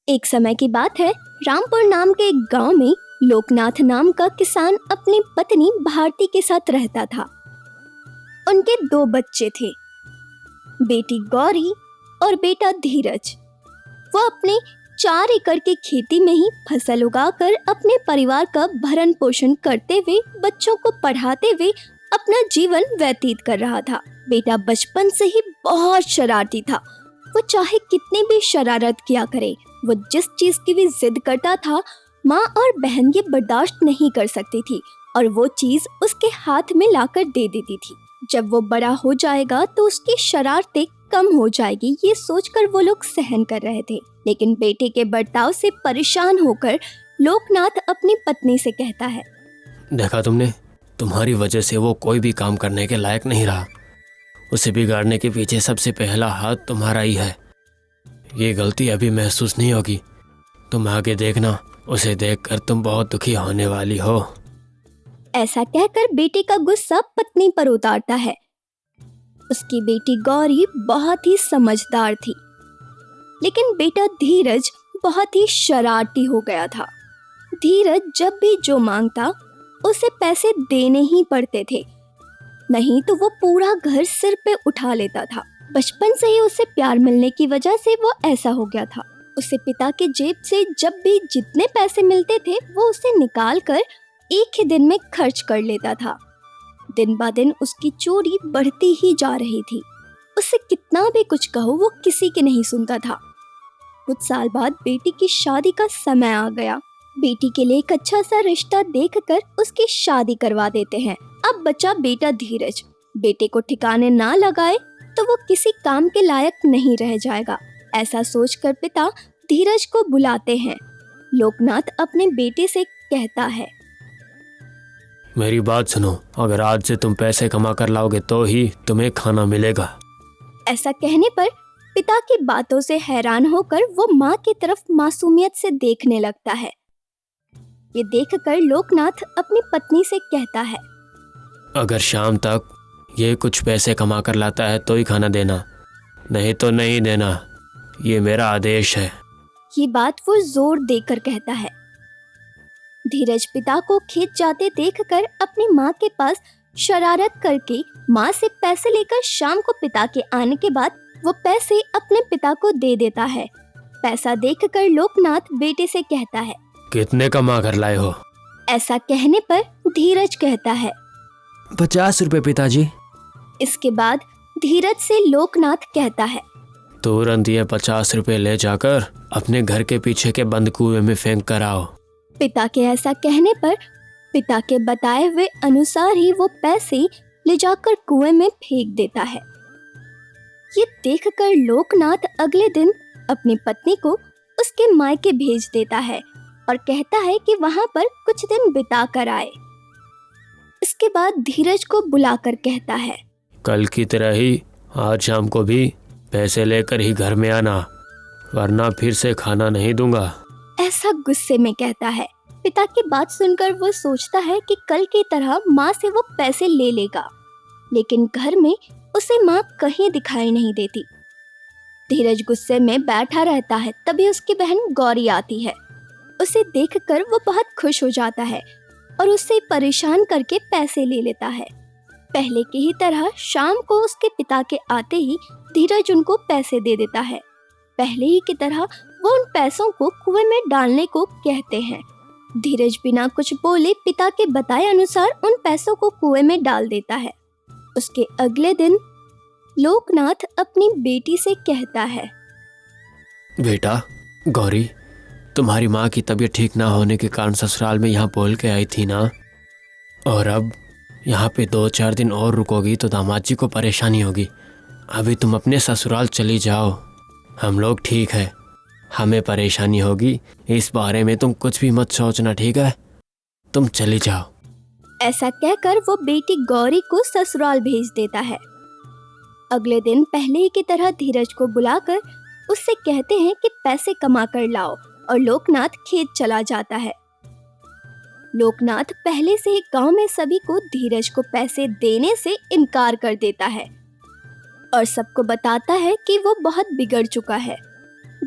एक समय की बात है, रामपुर नाम के एक गांव में लोकनाथ नाम का किसान अपनी पत्नी भारती के साथ रहता था। उनके दो बच्चे थे, बेटी गौरी और बेटा धीरज। वो अपने 4 एकड़ की खेती में ही फसल उगाकर अपने परिवार का भरण पोषण करते हुए बच्चों को पढ़ाते हुए अपना जीवन व्यतीत कर रहा था। बेटा बचपन से ही बहुत शरारती था। वो चाहे कितनी भी शरारत किया करे, वो जिस चीज की भी जिद करता था, माँ और बहन ये बर्दाश्त नहीं कर सकती थी और वो चीज उसके हाथ में लाकर दे देती थी। जब वो बड़ा हो जाएगा तो उसकी शरारतें कम हो जाएगी, ये सोचकर वो लोग सहन कर रहे थे। लेकिन बेटे के बर्ताव से परेशान होकर लोकनाथ अपनी पत्नी से कहता है, देखा तुमने, तुम्हारी वजह से वो कोई भी काम करने के लायक नहीं रहा। उसे बिगाड़ने के पीछे सबसे पहला हाथ तुम्हारा ही है। ये गलती अभी महसूस नहीं होगी, तुम आगे देखना, उसे देखकर तुम बहुत दुखी होने वाली हो। ऐसा कहकर बेटे का गुस्सा पत्नी पर उतारता है। उसकी बेटी गौरी बहुत ही समझदार थी, लेकिन बेटा धीरज बहुत ही शरारती हो गया था। धीरज जब भी जो मांगता उसे पैसे देने ही पड़ते थे, नहीं तो वो पूरा घर सिर पे उठा लेता था। बचपन से ही उसे प्यार मिलने की वजह से वो ऐसा हो गया था। उसे पिता के जेब से जब भी जितने पैसे मिलते थे वो उसे निकाल कर एक ही दिन में खर्च कर लेता था। दिन ब दिन उसकी चोरी बढ़ती ही जा रही थी। उसे कितना भी कुछ कहो वो किसी की नहीं सुनता था। कुछ साल बाद बेटी की शादी का समय आ गया। बेटी के लिए एक अच्छा सा रिश्ता देखकर उसकी शादी करवा देते हैं। अब बचा बेटा धीरज। बेटे को ठिकाने ना लगाए तो वो किसी काम के लायक नहीं रह जाएगा। ऐसा सोचकर पिता धीरज को बुलाते हैं। लोकनाथ अपने बेटे से कहता है, मेरी बात सुनो, अगर आज से तुम पैसे कमा कर लाओगे तो ही तुम्हें खाना मिलेगा। ऐसा कहने पर पिता की बातों से हैरान होकर वो माँ की तरफ मासूमियत से देखने लगता है। ये देखकर लोकनाथ अपनी पत्नी से कहता है, अगर शाम तक ये कुछ पैसे कमा कर लाता है तो ही खाना देना, नहीं तो नहीं देना, ये मेरा आदेश है। ये बात वो जोर देकर कहता है। धीरज पिता को खेत जाते देखकर अपनी माँ के पास शरारत करके माँ से पैसे लेकर शाम को पिता के आने के बाद वो पैसे अपने पिता को दे देता है। पैसा देखकर लोकनाथ बेटे से कहता है, कितने कमा कर लाए हो? ऐसा कहने पर धीरज कहता है, 50 रुपए पिताजी। इसके बाद धीरज से लोकनाथ कहता है, तुरंत ये 50 रुपए ले जाकर अपने घर के पीछे के बंद कुएं में फेंक कर आओ। पिता के ऐसा कहने पर पिता के बताए हुए अनुसार ही वो पैसे ले जाकर कुएं में फेंक देता है। ये देखकर लोकनाथ अगले दिन अपनी पत्नी को उसके मायके भेज देता है और कहता है कि वहां पर कुछ दिन बिता कर आए। इसके बाद धीरज को बुलाकर कहता है, कल की तरह ही आज शाम को भी पैसे लेकर ही घर में आना, वरना फिर से खाना नहीं दूंगा। ऐसा गुस्से में कहता है। पिता की बात सुनकर वो सोचता है कि कल की तरह माँ से वो पैसे ले लेगा, लेकिन घर में उसे माँ कहीं दिखाई नहीं देती। धीरज गुस्से में बैठा रहता है। तभी उसकी बहन गौरी आती है। उसे देखकर वो बहुत खुश हो जाता है और उससे परेशान करके पैसे ले लेता है। पहले की ही तरह शाम को उसके पिता के आते ही धीरज उनको पैसे दे देता है। पहले ही की तरह वो उन पैसों को कुएं में डालने को कहते हैं। धीरज बिना कुछ बोले पिता के बताए अनुसार उन पैसों को कुएं में डाल देता है। उसके अगले दिन लोकनाथ अपनी बेटी से कहता है, बेटा गौरी, तुम्हारी माँ की तबीयत ठीक ना होने के कारण ससुराल में यहाँ बोल के आई थी ना, और अब यहाँ पे 2-4 दिन और रुकोगी तो दामाद जी को परेशानी होगी। अभी तुम अपने ससुराल चली जाओ, हम लोग ठीक है, हमें परेशानी होगी इस बारे में तुम कुछ भी मत सोचना, ठीक है? तुम चली जाओ। ऐसा कहकर वो बेटी गौरी को ससुराल भेज देता है। अगले दिन पहले ही की तरह धीरज को बुलाकर उससे कहते हैं कि पैसे कमा कर लाओ, और लोकनाथ खेत चला जाता है। लोकनाथ पहले से ही गांव में सभी को धीरज को पैसे देने से इनकार कर देता है और सबको बताता है कि वो बहुत बिगड़ चुका है।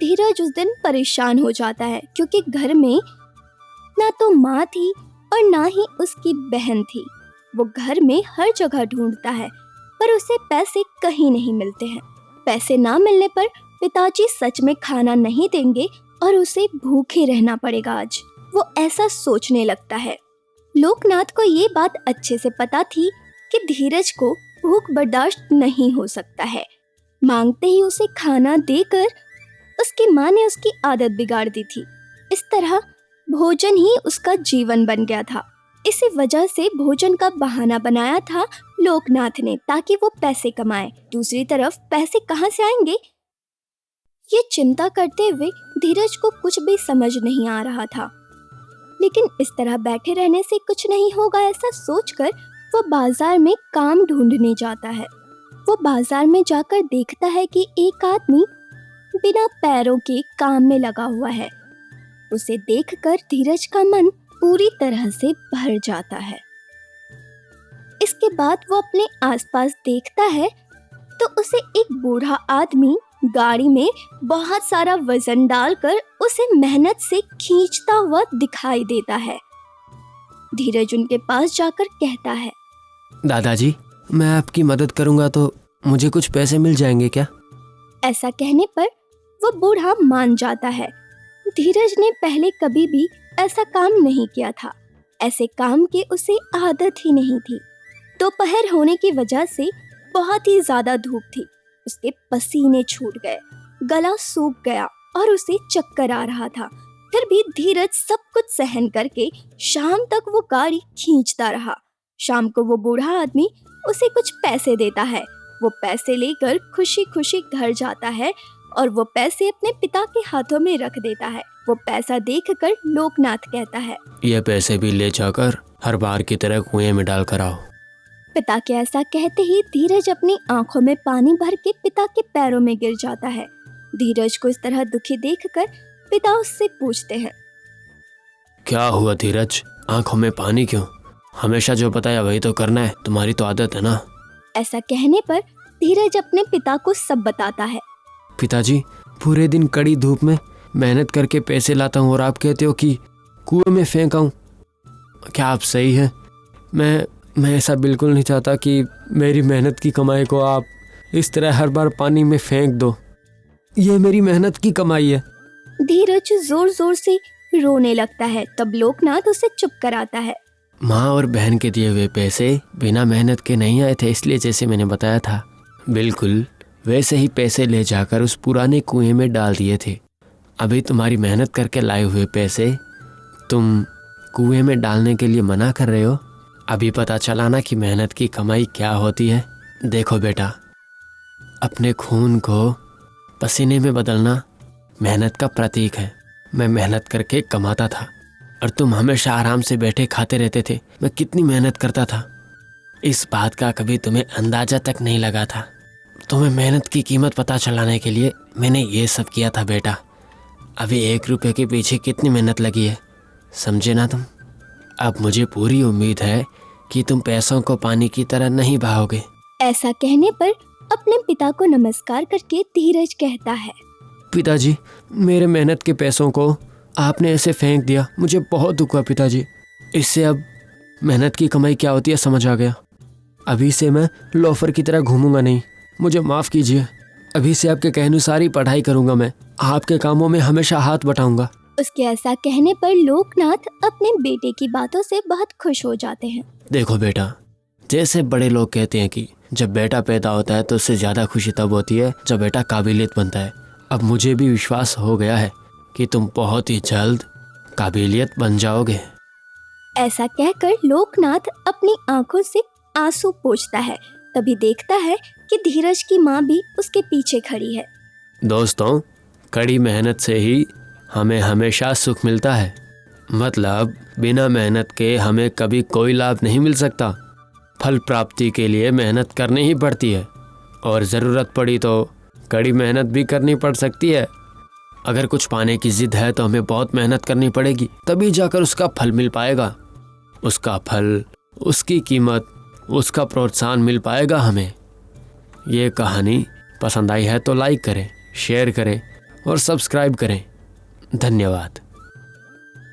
धीरज उस दिन परेशान हो जाता है क्योंकि घर में ना तो माँ थी और ना ही उसकी बहन थी। वो घर में हर जगह ढूंढता है पर उसे पैसे कहीं नहीं मिलते हैं। पैसे ना मिलने पर पिताजी सच में खाना नहीं देंगे और उसे भूखे रहना पड़ेगा आज। वो ऐसा सोचने लगता है। लोकनाथ को ये बात अच्छे से पता थी कि धीरज को भूख बर्दाश्त नहीं हो सकता है। मांगते ही उसे खाना देकर उसकी माँ ने उसकी आदत बिगाड़ दी थी। इस तरह भोजन ही उसका जीवन बन गया था। इसी वजह से भोजन का बहाना बनाया था लोकनाथ ने ताकि वो पैसे कमाए। दूसरी तरफ पैसे कहाँ से आएंगे, ये चिंता करते हुए धीरज को कुछ भी समझ नहीं आ रहा था। लेकिन इस तरह बैठे रहने से कुछ नहीं होगा, ऐसा सोचकर वो बाजार में काम ढूंढने जाता है। वो बाजार में जाकर देखता है कि एक आदमी बिना पैरों के काम में लगा हुआ है। उसे देखकर धीरज का मन पूरी तरह से भर जाता है। इसके बाद वो अपने आसपास देखता है तो उसे एक बूढ़ा आदमी गाड़ी में बहुत सारा वजन डालकर उसे मेहनत से खींचता हुआ दिखाई देता है। धीरज उनके पास जाकर कहता है, दादाजी, मैं आपकी मदद करूंगा तो मुझे कुछ पैसे मिल जाएंगे क्या? ऐसा कहने पर वो बूढ़ा मान जाता है। धीरज ने पहले कभी भी ऐसा काम नहीं किया था। ऐसे काम की उसे आदत ही नहीं थी। दोपहर होने की वजह से बहुत ही ज्यादा धूप थी। उसके पसीने छूट गए, गला सूख गया और उसे चक्कर आ रहा था। फिर भी धीरज सब कुछ सहन करके शाम तक वो गाड़ी खींचता रहा। शाम को वो बूढ़ा आदमी उसे कुछ पैसे देता है। वो पैसे लेकर खुशी खुशी घर जाता है और वो पैसे अपने पिता के हाथों में रख देता है। वो पैसा देखकर लोकनाथ कहता है, ये पैसे भी ले जाकर हर बार की तरह कुएं में डाल कर आओ। पिता के ऐसा कहते ही धीरज अपनी आंखों में पानी भर के पिता के पैरों में गिर जाता है। धीरज को इस तरह दुखी देखकर पिता उससे पूछते हैं, क्या हुआ धीरज, आंखों में पानी क्यों? हमेशा जो बताया वही तो करना है, तुम्हारी तो आदत है ना। ऐसा कहने पर धीरज अपने पिता को सब बताता है। पिताजी, पूरे दिन कड़ी धूप में मेहनत करके पैसे लाता हूँ और आप कहते हो कि कुएं में फेंका हूँ। क्या आप सही है? मैं ऐसा बिल्कुल नहीं चाहता कि मेरी मेहनत की कमाई को आप इस तरह हर बार पानी में फेंक दो। ये मेरी मेहनत की कमाई है। धीरज जोर जोर से रोने लगता है। तब लोकनाथ उसे चुप कराता है। माँ और बहन के दिए हुए पैसे बिना मेहनत के नहीं आए थे, इसलिए जैसे मैंने बताया था बिल्कुल वैसे ही पैसे ले जाकर उस पुराने कुएं में डाल दिए थे। अभी तुम्हारी मेहनत करके लाए हुए पैसे तुम कुएं में डालने के लिए मना कर रहे हो। अभी पता चला ना कि मेहनत की कमाई क्या होती है। देखो बेटा, अपने खून को पसीने में बदलना मेहनत का प्रतीक है। मैं मेहनत करके कमाता था और तुम हमेशा आराम से बैठे खाते रहते थे। मैं कितनी मेहनत करता था, इस बात का कभी तुम्हें अंदाजा तक नहीं लगा था। तुम्हें मेहनत की कीमत पता चलाने के लिए मैंने ये सब किया था बेटा। अभी 1 रुपये के पीछे कितनी मेहनत लगी है, समझे ना तुम? अब मुझे पूरी उम्मीद है कि तुम पैसों को पानी की तरह नहीं बहाओगे। ऐसा कहने पर अपने पिता को नमस्कार करके धीरज कहता है, पिताजी, मेरे मेहनत के पैसों को आपने ऐसे फेंक दिया, मुझे बहुत दुख हुआ पिताजी। इससे अब मेहनत की कमाई क्या होती है समझ आ गया। अभी से मैं लोफर की तरह घूमूंगा नहीं, मुझे माफ़ कीजिए। अभी से आपके कहनुसार ही पढ़ाई करूंगा, मैं आपके कामों में हमेशा हाथ बटाऊंगा। उसके ऐसा कहने पर लोकनाथ अपने बेटे की बातों से बहुत खुश हो जाते हैं। देखो बेटा, जैसे बड़े लोग कहते हैं कि जब बेटा पैदा होता है तो उससे ज़्यादा खुशी तब होती है जब बेटा काबिलियत बनता है। अब मुझे भी विश्वास हो गया है कि तुम बहुत ही जल्द काबिलियत बन जाओगे। ऐसा कहकर लोकनाथ अपनी आंखों से आंसू पोंछता है। तभी देखता है कि धीरज की माँ भी उसके पीछे खड़ी है। दोस्तों, कड़ी मेहनत से ही हमें हमेशा सुख मिलता है। मतलब बिना मेहनत के हमें कभी कोई लाभ नहीं मिल सकता। फल प्राप्ति के लिए मेहनत करनी ही पड़ती है और ज़रूरत पड़ी तो कड़ी मेहनत भी करनी पड़ सकती है। अगर कुछ पाने की जिद है तो हमें बहुत मेहनत करनी पड़ेगी, तभी जाकर उसका फल मिल पाएगा। उसका फल, उसकी कीमत, उसका प्रोत्साहन मिल पाएगा हमें। ये कहानी पसंद आई है तो लाइक करें, शेयर करें और सब्सक्राइब करें। धन्यवाद।